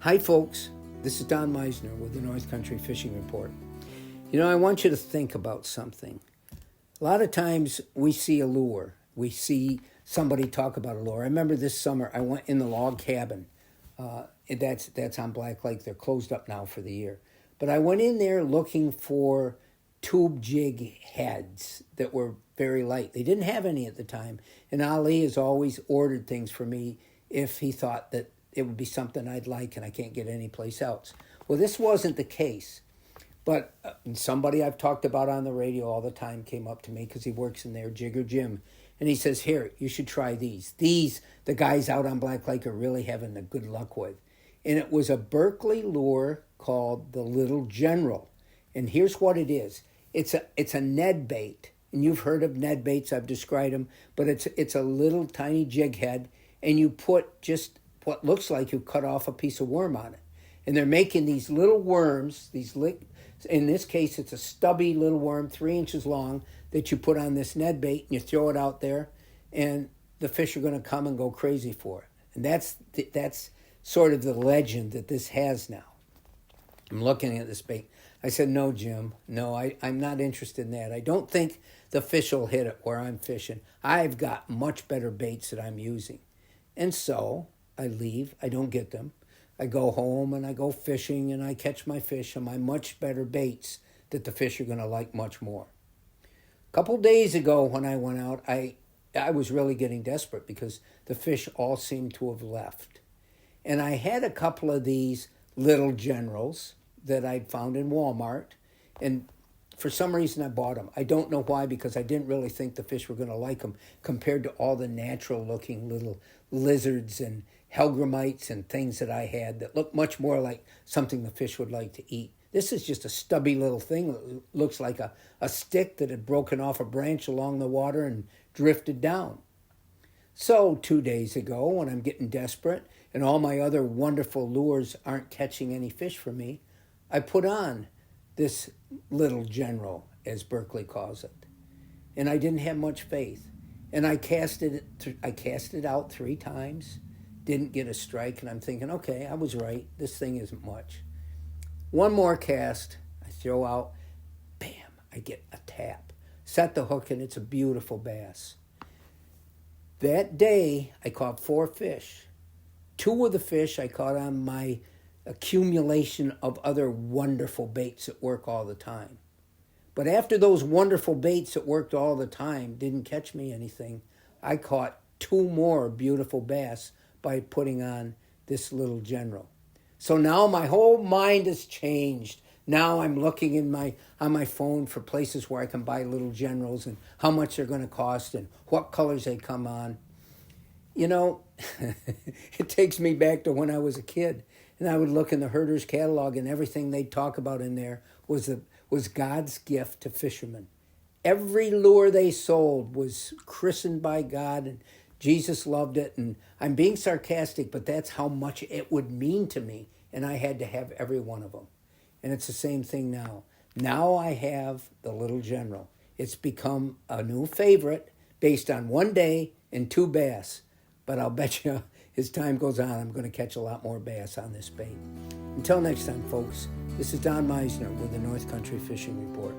Hi folks, this is Don Meissner with the North Country Fishing Report. You know, I want you to think about something. A lot of times we see a lure. We see somebody talk about a lure. I remember this summer I went in the log cabin. That's on Black Lake. They're closed up now for the year. But I went in there looking for tube jig heads that were very light. They didn't have any at the time. And Ali has always ordered things for me if he thought that it would be something I'd like and I can't get anyplace else. Well, this wasn't the case. But somebody I've talked about on the radio all the time came up to me because he works in there, Jigger Jim. And he says, here, you should try these. These, the guys out on Black Lake are really having the good luck with. And it was a Berkeley lure called the Little General. And here's what it is. It's a Ned bait. And you've heard of Ned baits. I've described them. But it's a little tiny jig head. And you put just what looks like you cut off a piece of worm on it. And they're making these little worms, in this case, it's a stubby little worm, 3 inches long, that you put on this Ned bait and you throw it out there, and the fish are going to come and go crazy for it. And that's sort of the legend that this has now. I'm looking at this bait. I said, no, Jim, no, I'm not interested in that. I don't think the fish will hit it where I'm fishing. I've got much better baits that I'm using. And so I leave. I don't get them. I go home and I go fishing and I catch my fish on my much better baits that the fish are going to like much more. A couple days ago when I went out, I was really getting desperate because the fish all seemed to have left. And I had a couple of these Little Generals that I'd found in Walmart, and for some reason I bought them. I don't know why, because I didn't really think the fish were going to like them compared to all the natural-looking little lizards and hellgrammites and things that I had that looked much more like something the fish would like to eat. This is just a stubby little thing that looks like a stick that had broken off a branch along the water and drifted down. So 2 days ago, when I'm getting desperate and all my other wonderful lures aren't catching any fish for me, I put on this Little General, as Berkeley calls it. And I didn't have much faith. And I cast it out 3 times, didn't get a strike, and I'm thinking, okay, I was right. This thing isn't much. One more cast, I throw out, bam, I get a tap. Set the hook, and it's a beautiful bass. That day, I caught 4 fish. 2 of the fish I caught on my accumulation of other wonderful baits that work all the time. But after those wonderful baits that worked all the time didn't catch me anything, I caught 2 more beautiful bass by putting on this Little General. So now my whole mind has changed. Now I'm looking on my phone for places where I can buy Little Generals and how much they're going to cost and what colors they come on. You know, it takes me back to when I was a kid. And I would look in the herder's catalog, and everything they'd talk about in there was God's gift to fishermen. Every lure they sold was christened by God, and Jesus loved it. And I'm being sarcastic, but that's how much it would mean to me. And I had to have every one of them. And it's the same thing now. Now I have the Little General. It's become a new favorite based on 1 day and 2 bass. But I'll bet you, as time goes on, I'm going to catch a lot more bass on this bait. Until next time, folks, this is Don Meissner with the North Country Fishing Report.